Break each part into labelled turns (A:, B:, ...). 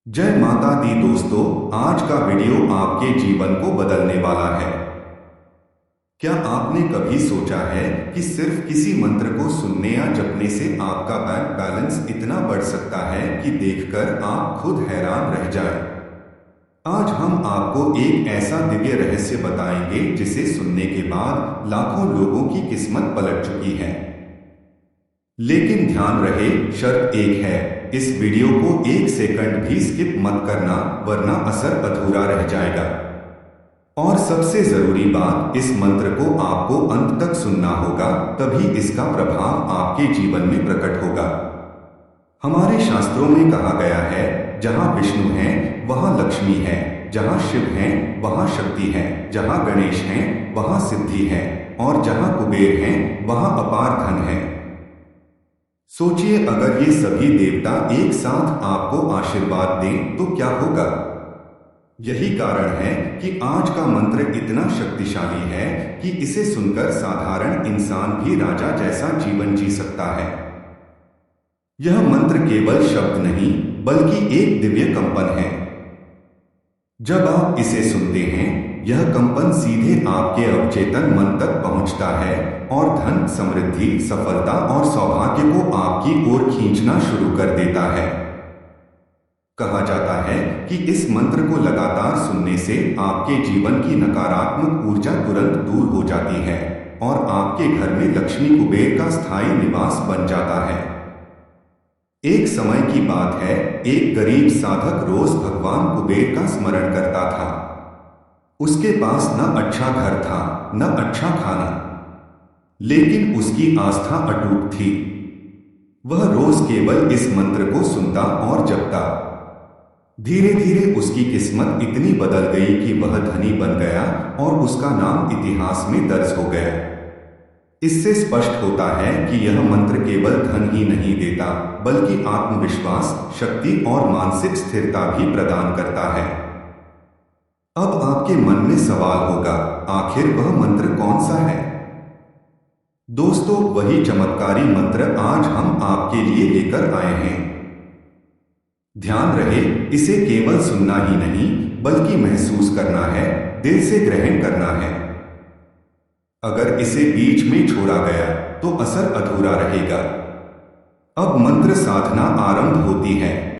A: जय माता दी दोस्तों, आज का वीडियो आपके जीवन को बदलने वाला है। क्या आपने कभी सोचा है कि सिर्फ किसी मंत्र को सुनने या जपने से आपका बैंक बैलेंस इतना बढ़ सकता है कि देखकर आप खुद हैरान रह जाएं? आज हम आपको एक ऐसा दिव्य रहस्य बताएंगे जिसे सुनने के बाद लाखों लोगों की किस्मत पलट चुकी है। लेकिन ध्यान रहे, शर्त एक है, इस वीडियो को एक सेकंड भी स्किप मत करना, वरना असर अधूरा रह जाएगा। और सबसे जरूरी बात, इस मंत्र को आपको अंत तक सुनना होगा, तभी इसका प्रभाव आपके जीवन में प्रकट होगा। हमारे शास्त्रों में कहा गया है, जहां विष्णु है वहां लक्ष्मी है, जहां शिव है वहां शक्ति है, जहां गणेश है वहां सिद्धि है, और जहां कुबेर है वहां अपार धन है। सोचिए, अगर ये सभी देवता एक साथ आपको आशीर्वाद दें तो क्या होगा। यही कारण है कि आज का मंत्र इतना शक्तिशाली है कि इसे सुनकर साधारण इंसान भी राजा जैसा जीवन जी सकता है। यह मंत्र केवल शब्द नहीं, बल्कि एक दिव्य कंपन है। जब आप इसे सुनते हैं, यह कंपन सीधे आपके अवचेतन मन तक पहुंचता है और धन, समृद्धि, सफलता और सौभाग्य को आपकी ओर खींचना शुरू कर देता है। कहा जाता है कि इस मंत्र को लगातार सुनने से आपके जीवन की नकारात्मक ऊर्जा तुरंत दूर हो जाती है और आपके घर में लक्ष्मी कुबेर का स्थायी निवास बन जाता है। एक समय की बात है, एक गरीब साधक रोज भगवान कुबेर का स्मरण करता था। उसके पास न अच्छा घर था, न अच्छा खाना, लेकिन उसकी आस्था अटूट थी। वह रोज केवल इस मंत्र को सुनता और जपता। धीरे धीरे उसकी किस्मत इतनी बदल गई कि वह धनी बन गया और उसका नाम इतिहास में दर्ज हो गया। इससे स्पष्ट होता है कि यह मंत्र केवल धन ही नहीं देता, बल्कि आत्मविश्वास, शक्ति और मानसिक स्थिरता भी प्रदान करता है। अब आपके मन में सवाल होगा, आखिर वह मंत्र कौन सा है? दोस्तों, वही चमत्कारी मंत्र आज हम आपके लिए लेकर आए हैं। ध्यान रहे, इसे केवल सुनना ही नहीं, बल्कि महसूस करना है, दिल से ग्रहण करना है। अगर इसे बीच में छोड़ा गया तो असर अधूरा रहेगा। अब मंत्र साधना आरंभ होती है।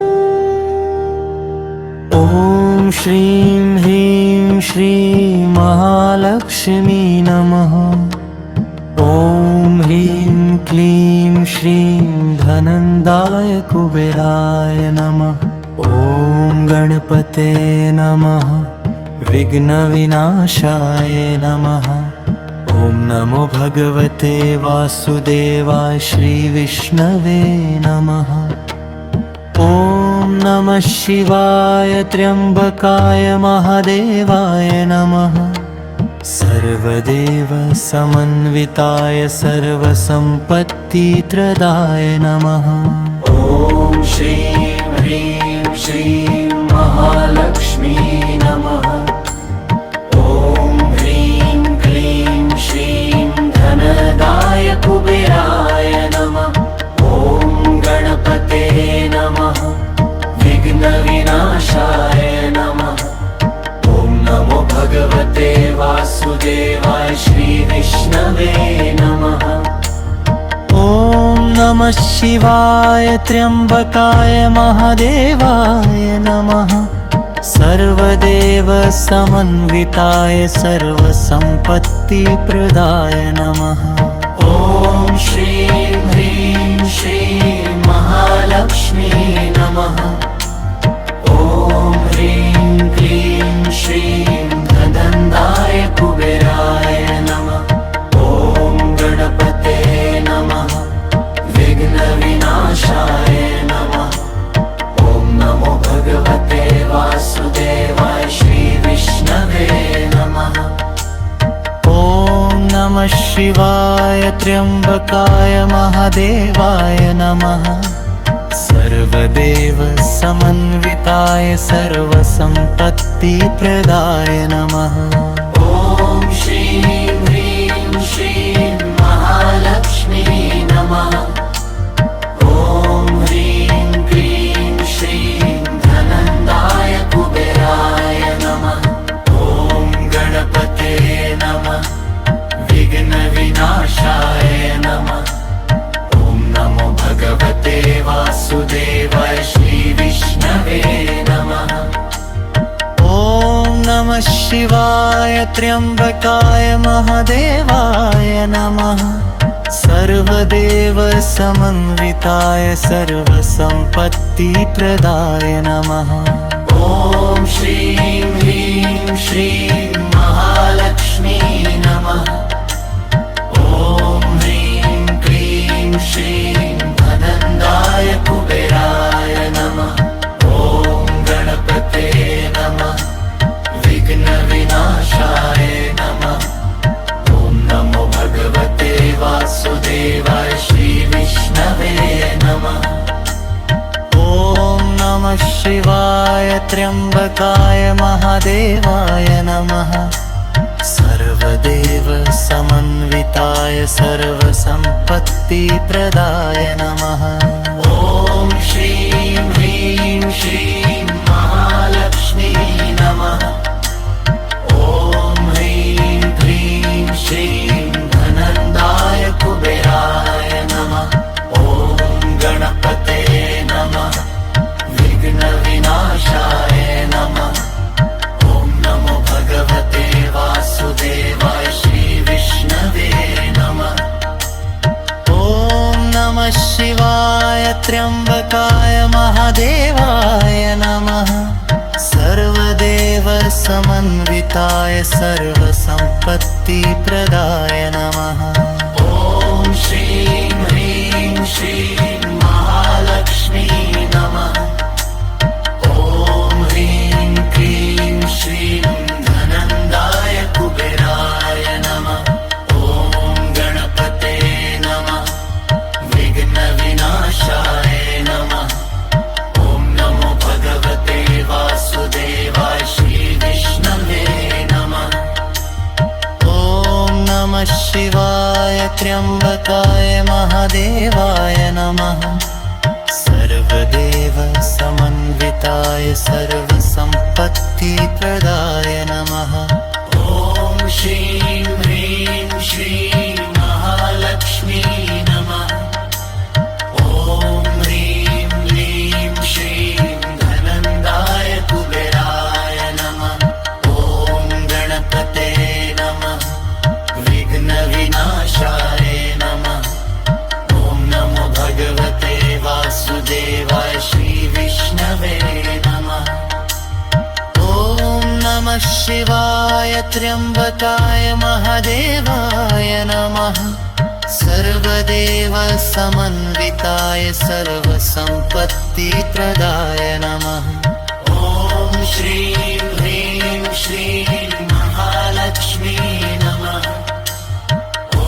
B: ओम श्रीं ह्रीं श्रीं महालक्ष्मी नमः। ओम ह्रीं क्लीं श्रीं धनंदाय कुबेराय नमः। ओम गणपते नमः। विघ्न विनाशाय नमः। ओम नमो भगवते वासुदेवाय श्री विष्णवे नमः। ओम नमः शिवाय त्र्यंबकाय महादेवाय नमः। सर्वदेव समन्विताय सर्वसंपत्तिप्रदाय नमः। ओम श्रीं ह्रीं श्रीं महालक्ष्मी नमः। ओम ह्रीं क्लीं श्रीं धनदाय कुबेराय नमः। ओम गणपते नमः। विघ्न विनाशाय नमः। ओम नमो भगवते वासुदेवाय श्री विष्णवे नमः। ओम नमः शिवाय त्र्यंबकाय महादेवाय नमः। सर्वदेव समन्विताय सर्वसंपत्तिप्रदाय नमः। ओम श्रीं ह्रीं श्रीं महालक्ष्मी नमः। ओम ह्रीं क्लीं श्रीं धनंदाय कुबेराय नमः। ओम गणपते नमः। विघ्न विनाशाय नमः। ओम नमो भगवते वासुदेवाय श्री विष्णवे नमः। ओम नमः शिवाय त्र्यंबकाय महादेवाय नमः। सर्वदेव समन्विताय सर्वसंपत्तिप्रदाय नमः। ओम श्रीं ह्रीं श्रीं महालक्ष्मी नमः। ओम ह्रीं क्लीं श्रीं धनंदाय शिवाय त्र्यम्बकाय महादेवाय नमः सर्वदेवसमन्विताय सर्वसम्पत्तिप्रदाय नमः ॐ श्रीं ह्रीं श्रीं महालक्ष्मी नमः ॐ ह्रीं क्लीं श्रीं धनन्दाय कुबेराय नमः ॐ गणपते नमः विघ्नविनाशाय नमः ॐ नमो भगवते वासुदेवाय श्रीविष्णवे नमः ॐ नमः शिवाय त्र्यम्बकाय महादेवाय नमः सर्वदेवसमन्विताय सर्वसम्पत्तिप्रदाय नमः ॐ श्रीं ह्रीं श्रीं महालक्ष्मी नमः ॐ ह्रीं क्लीं श्रीं धनन्दाय कुबेराय नमः ॐ गणपते नमः विघ्नविनाशाय नमः ॐ नमो भगवते वासुदेवाय श्रीविष्णवे नमः ॐ नमः शिवाय त्र्यम्बकाय महादेवाय नमः सर्वदेवसमन्विताय सर्वसम्पत्तिप्रदाय नमः ॐ श्रीं ह्रीं श्रीं महालक्ष्मी नमः ॐ ह्रीं क्लीं श्रीं धनन्दाय कुबेराय नमः ॐ गणपते नमः विघ्नविनाशाय नमः ॐ नमो भगवते वासुदेवाय श्रीविष्णवे नमः ॐ नमः शिवाय त्र्यम्बकाय महादेवाय नमः सर्वदेवसमन्विताय सर्वसम्पत्तिप्रदाय नमः ॐ श्रीं ह्रीं श्रीं महालक्ष्मी नमः ॐ ह्रीं क्लीं श्रीं धनन्दाय कुबेराय नमः ॐ गणपते नमः विघ्नविनाशाय नमः ॐ नमो भगवते वासुदेवाय श्रीविष्णवे नमः ॐ नमः शिवाय त्र्यम्बकाय महादेवाय नमः सर्वदेवसमन्विताय सर्वसम्पत्तिप्रदाय नमः ॐ श्रीं ह्रीं श्रीं महालक्ष्मी नमः ॐ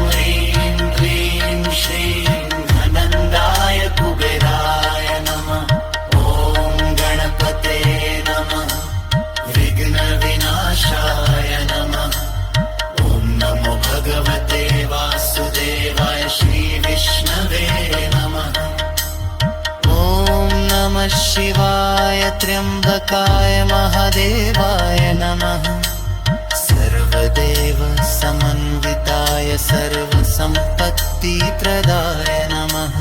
B: ह्रीं क्लीं श्रीं धनन्दाय कुबेराय नमः ॐ गणपते नमः विघ्नविनाशाय नमः ॐ नमो भगवते वासुदेवाय श्रीविष्णवे नमः ॐ नमः शिवाय त्र्यम्बकाय महादेवाय नमः सर्वदेवसमन्विताय सर्वसम्पत्तिप्रदाय नमः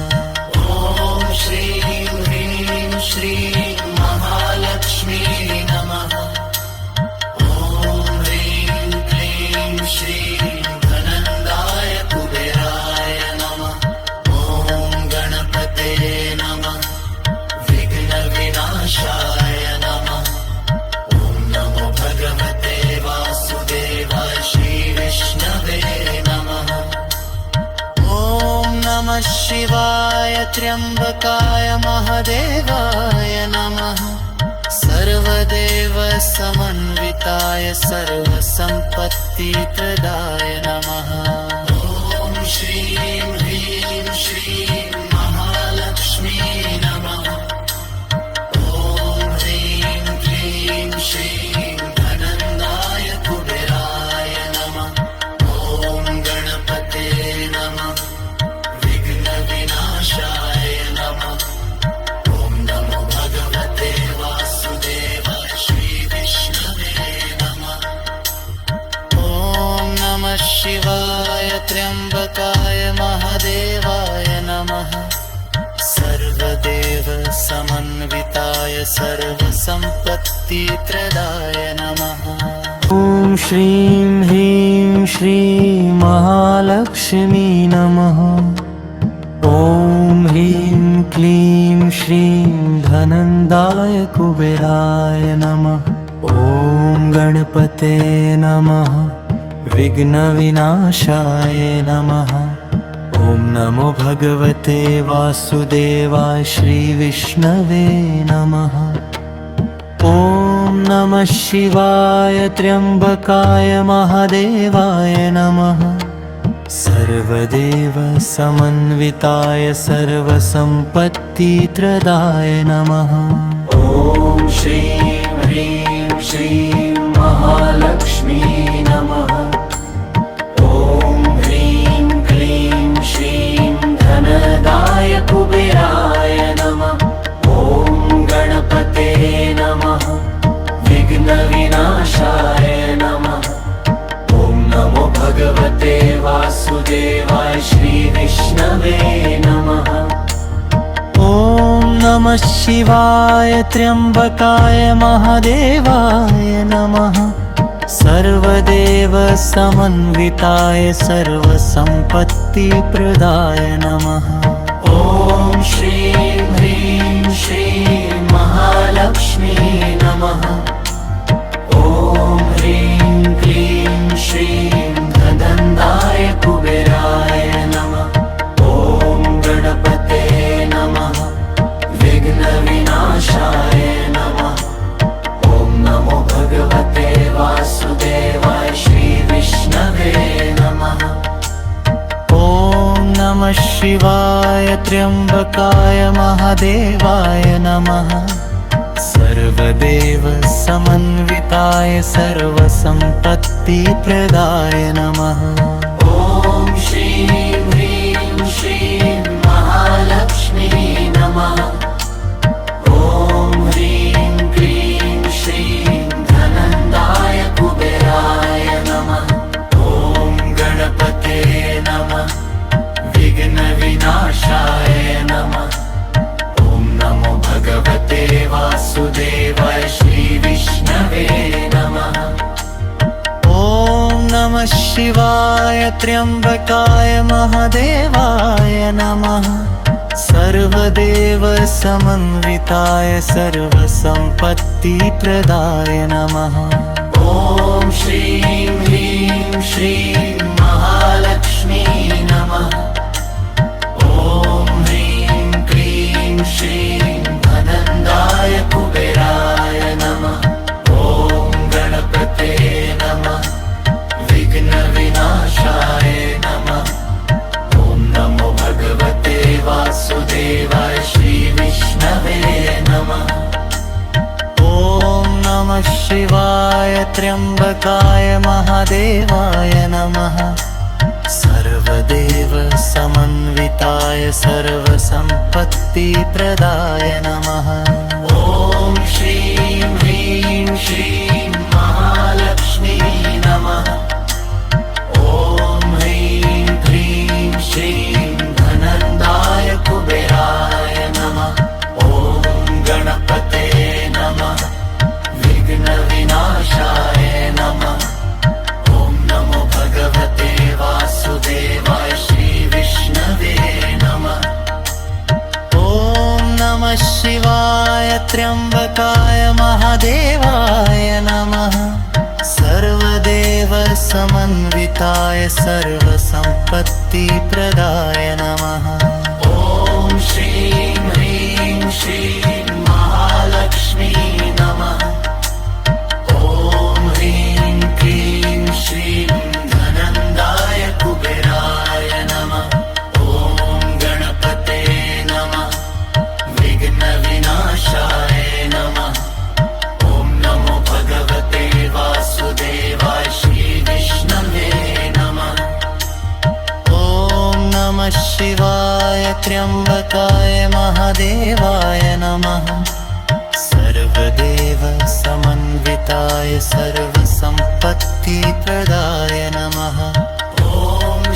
B: ॐ श्रीं ह्रीं श्रीं महालक्ष्मी नमः ॐ ह्रीं क्लीं श्रीं धनन्दाय कुबेराय नमः ॐ गणपते नमः विघ्नविनाशाय नमः ॐ नमो भगवते वासुदेवाय श्रीविष्णवे नमः ॐ नमः शिवाय त्र्यम्बकाय महादेवाय नमः सर्वदेवसमन्विताय सर्वसम्पत्तिप्रदाय नमः ॐ श्रीं ह्रीं श्रीं महालक्ष्मी नमः ॐ ह्रीं क्लीं श्रीं धनन्दाय कुबेराय नमः ॐ गणपते नमः विघ्नविनाशाय नमः ॐ नमो भगवते वासुदेवाय श्रीविष्णवे नमः ॐ नमः शिवाय त्र्यम्बकाय सर्वदेव समन्विताय सर्वसम्पत्तिप्रदाय नमः।
C: ॐ श्रीं ह्रीं श्रीं महालक्ष्मी नमः। ॐ ह्रीं क्लीं श्रीं धनन्दाय कुबेराय नमः। ॐ गणपते नमः। विघ्नविनाशाय नमः। ॐ नमो भगवते वासुदेवाय श्रीविष्णवे नमः। ॐ नमः शिवाय त्र्यम्बकाय महादेवाय नमः। सर्वदेव समन्विताय सर्वसम्पत्तिप्रदाय नमः। ॐ श्रीं ह्रीं श्रीं महालक्ष्मी नमः। ॐ ह्रीं क्लीं श्रीं धनदाय कुबेराय नमः। ॐ गणपते नमः। विघ्नविनाशाय नमः। ॐ नमो भगवते वासुदेवाय श्रीविष्णवे नमः। ॐ नमः शिवाय त्र्यम्बकाय महादेवाय नमः। सर्वदेव समन्विताय सर्वसम्पत्तिप्रदाय नमः। ॐ श्रीं ह्रीं श्रीं महालक्ष्मी नमः। ॐ ह्रीं क्लीं श्रीं धनन्दाय कुबेराय नमः। ॐ गणपते नमः। विघ्नविनाशाय नमः। ॐ नमो भगवते वासुदेवाय श्रीविष्णवे नमः। ॐ नमः शिवाय त्र्यम्बकाय महादेवाय नमः। सर्वदेव समन्विताय सर्वसम्पत्तिप्रदाय नमः। ॐ श्रीं ह्रीं श्रीं महालक्ष्मी नमः। ॐ ह्रीं क्लीं श्रीं धनन्दाय कुबेराय नमः। ॐ गणपते नमः। विघ्नविनाशाय नमः। ॐ नमो भगवते वासुदेवाय श्रीविष्णवे नमः। ॐ नमः शिवाय त्र्यम्बकाय महादेवाय नमः। सर्वदेव समन्विताय सर्वसम्पत्तिप्रदाय नमः। ॐ श्रीं ह्रीं श्रीं महालक्ष्मी नमः। ॐ ह्रीं क्लीं श्रीं धनन्दाय कुबेराय नमः। ॐ गणपते नमः। विघ्नविनाशाय नमः। ॐ नमो भगवते वासुदेवाय श्रीविष्णवे नमः। ॐ नमः शिवाय त्र्यम्बकाय महादेवाय नमः। सर्वदेव समन्विताय सर्वसम्पत्तिप्रदाय नमः। ॐ श्रीं ह्रीं श्रीं महालक्ष्मी नमः। ॐ ह्रीं क्लीं श्रीं धनन्दाय कुबेराय नमः। ॐ गणपते नमः। विघ्नविनाशाय नमः। ॐ नमो भगवते वासुदेवाय श्रीविष्णवे नमः। ॐ नमः शिवाय त्र्यम्बकाय महादेवाय नमः। सर्वदेव समन्विताय सर्वसम्पत्तिप्रदाय नमः। ॐ श्रीं ह्रीं श्रीं महालक्ष्मी नमः। ॐ ह्रीं क्लीं श्रीं धनन्दाय कुबेराय नमः। ॐ गणपते नमः। विघ्नविनाशाय नमः। ॐ नमो भगवते वासुदेवाय श्रीविष्णवे नमः। ॐ नमः शिवाय त्र्यम्बकाय महादेवाय नमः। सर्वदेव समन्विताय सर्वसम्पत्तिप्रदाय नमः। ॐ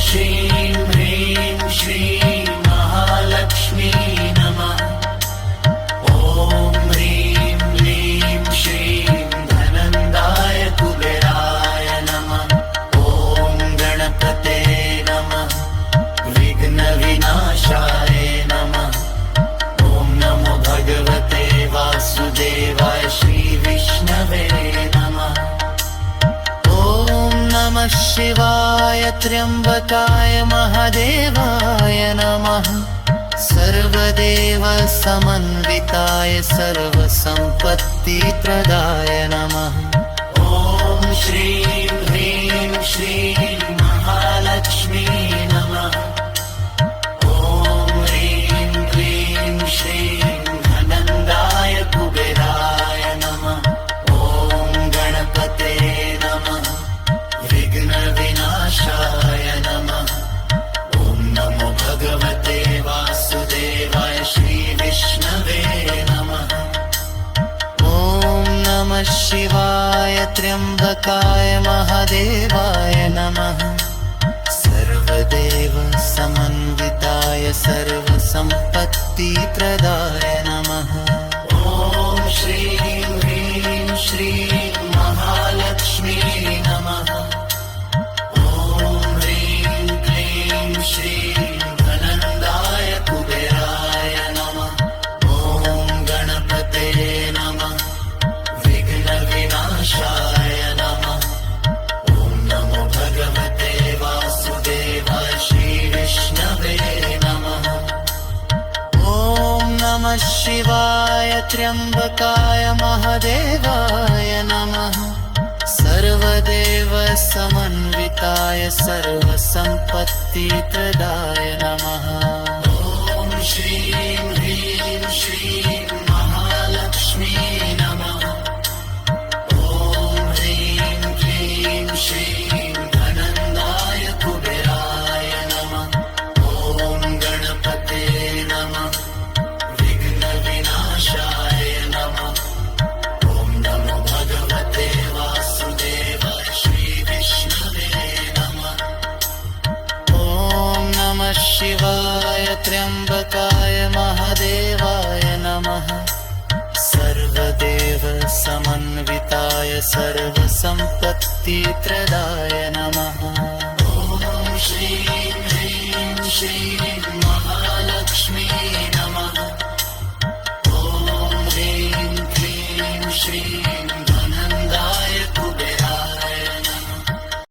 C: श्रीं ह्रीं श्रीं महालक्ष्मी नमः। त्र्यम्बकाय महादेवाय नमः सर्वदेव समन्विताय सर्वसम्पत्तिप्रदाय नमः
B: ॐ श्रीं ह्रीं श्रीं महालक्ष्मी नमः ॐ ह्रीं क्लीं श्रीं धनन्दाय कुबेराय नमः ॐ गणपते नमः विघ्नविनाशाय नमः ॐ नमो भगवते वासुदेवाय श्रीविष्णवे नमः
C: ॐ नमः शिवाय त्र्यम्बकाय महादेवाय नमः सर्वदेव समन्विताय सर्वसम्पत्तिप्रदाय नमः
B: ॐ श्रीं ह्रीं श्रीं महालक्ष्मी नमः ॐ ह्रीं क्लीं श्रीं धनन्दाय कुबेराय नमः ॐ गणपते नमः विघ्नविनाशाय नमः ॐ नमो भगवते वासुदेवाय श्रीविष्णवे नमः
C: ॐ नमः शिवाय त्र्यम्बकाय महादेवाय नमः सर्वदेव समन्विताय सर्वसम्पत्तिप्रदाय नमः
B: ॐ श्रीं ह्रीं श्रीं महालक्ष्मी नमः ॐ ह्रीं क्लीं श्रीं धनन्दाय कुबेराय नमः ॐ गणपते नमः विघ्नविनाशाय नमः ॐ नमो भगवते वासुदेवाय श्रीविष्णवे नमः
C: ॐ नमः शिवाय त्र्यम्बकाय महादेवाय नमः सर्वदेव समन्विताय सर्वसम्पत्तिप्रदाय नमः
B: ॐ श्रीं ह्रीं श्रीं महालक्ष्मी नमः ॐ ह्रीं क्लीं श्रीं